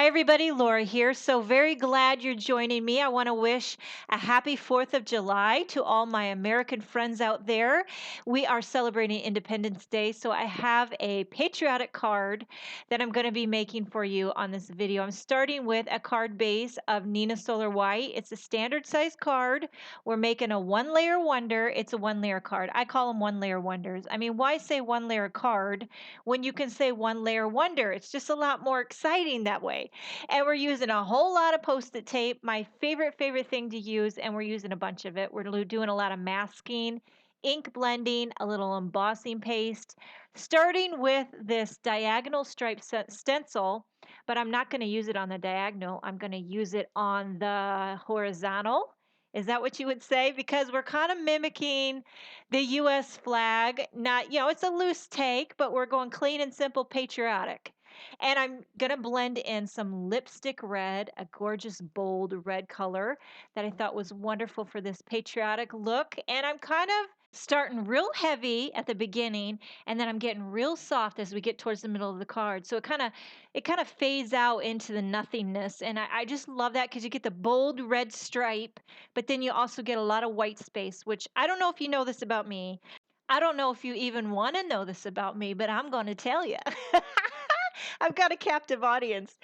everybody, Laura here. So very glad you're joining me. I want to wish a happy 4th of July to all my American friends out there. We are celebrating Independence Day, so I have a patriotic card that I'm going to be making for you on this video. I'm starting with a card base of Nina Solar White. It's a standard size card. We're making a one layer wonder. It's a one layer card. I call them one layer wonders. I mean, why say one layer card when you can say one layer wonder? It's just a lot more exciting that way. And we're using a whole lot of Post-it tape, my favorite thing to use, and we're using a bunch of it. We're doing a lot of masking, ink blending, a little embossing paste, starting with this diagonal stripe stencil, but I'm not going to use it on the diagonal. I'm going to use it on the horizontal. Is that what you would say? Because we're kind of mimicking the US flag. Not, it's a loose take, but we're going clean and simple patriotic. And I'm going to blend in some lipstick red, a gorgeous bold red color that I thought was wonderful for this patriotic look. And I'm kind of starting real heavy at the beginning, and then I'm getting real soft as we get towards the middle of the card. So it kind of fades out into the nothingness. And I just love that because you get the bold red stripe, but then you also get a lot of white space, which I don't know if you know this about me. I don't know if you even want to know this about me, but I'm going to tell you. I've got a captive audience.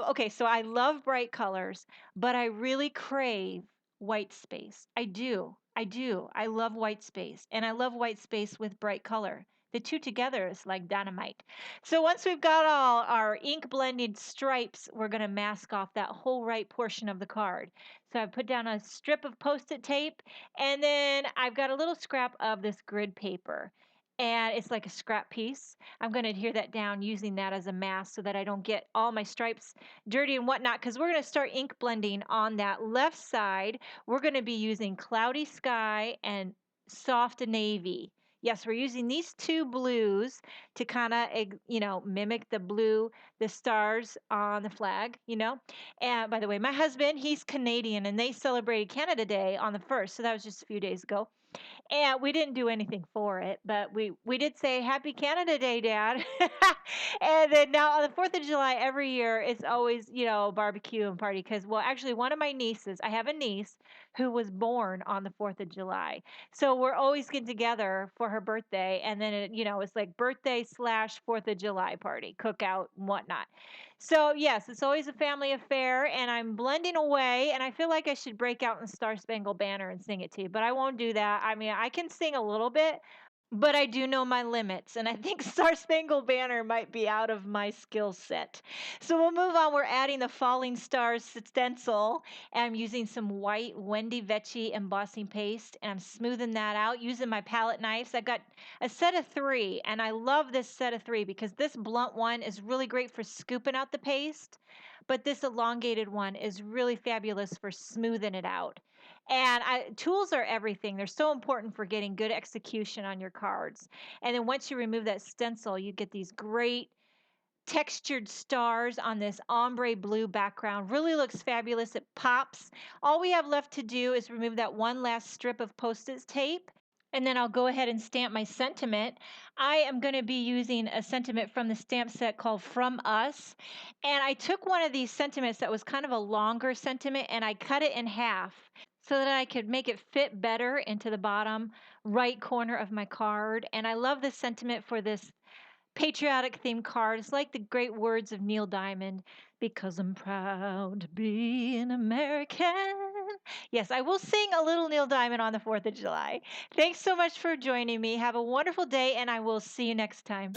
Okay, so I love bright colors, but I really crave white space. I do. I do. I love white space, and I love white space with bright color. The two together is like dynamite. So once we've got all our ink blended stripes, we're going to mask off that whole right portion of the card. So I put down a strip of Post-it tape, and then I've got a little scrap of this grid paper. And it's like a scrap piece. I'm going to adhere that down using that as a mask so that I don't get all my stripes dirty and whatnot, because we're going to start ink blending on that left side. We're going to be using Cloudy Sky and Soft Navy. Yes, we're using these two blues to kind of, mimic the blue, the stars on the flag. And by the way, my husband, he's Canadian, and they celebrated Canada Day on the 1st, so that was just a few days ago. And we didn't do anything for it, but we did say Happy Canada Day, Dad. And then now on the 4th of July every year, it's always, barbecue and party. Because, well, actually, one of my nieces, I have a niece who was born on the 4th of July. So we're always getting together for her birthday. And then, it's like birthday slash 4th of July party, cookout, and whatnot. So, yes, it's always a family affair, and I'm blending away, and I feel like I should break out in Star Spangled Banner and sing it to you, but I won't do that. I mean, I can sing a little bit, but I do know my limits, and I think Star Spangled Banner might be out of my skill set. So we'll move on. We're adding the Falling Stars stencil, and I'm using some white Wendy Vecchi embossing paste, and I'm smoothing that out using my palette knives. I've got a set of 3, and I love this set of 3 because this blunt one is really great for scooping out the paste, but this elongated one is really fabulous for smoothing it out. And tools are everything. They're so important for getting good execution on your cards. And then once you remove that stencil, you get these great textured stars on this ombre blue background. Really looks fabulous. It pops. All we have left to do is remove that one last strip of Post-it tape. And then I'll go ahead and stamp my sentiment. I am going to be using a sentiment from the stamp set called From Us. And I took one of these sentiments that was kind of a longer sentiment, and I cut it in half so that I could make it fit better into the bottom right corner of my card. And I love this sentiment for this patriotic themed card. It's like the great words of Neil Diamond, because I'm proud to be an American. Yes, I will sing a little Neil Diamond on the 4th of July. Thanks so much for joining me. Have a wonderful day, and I will see you next time.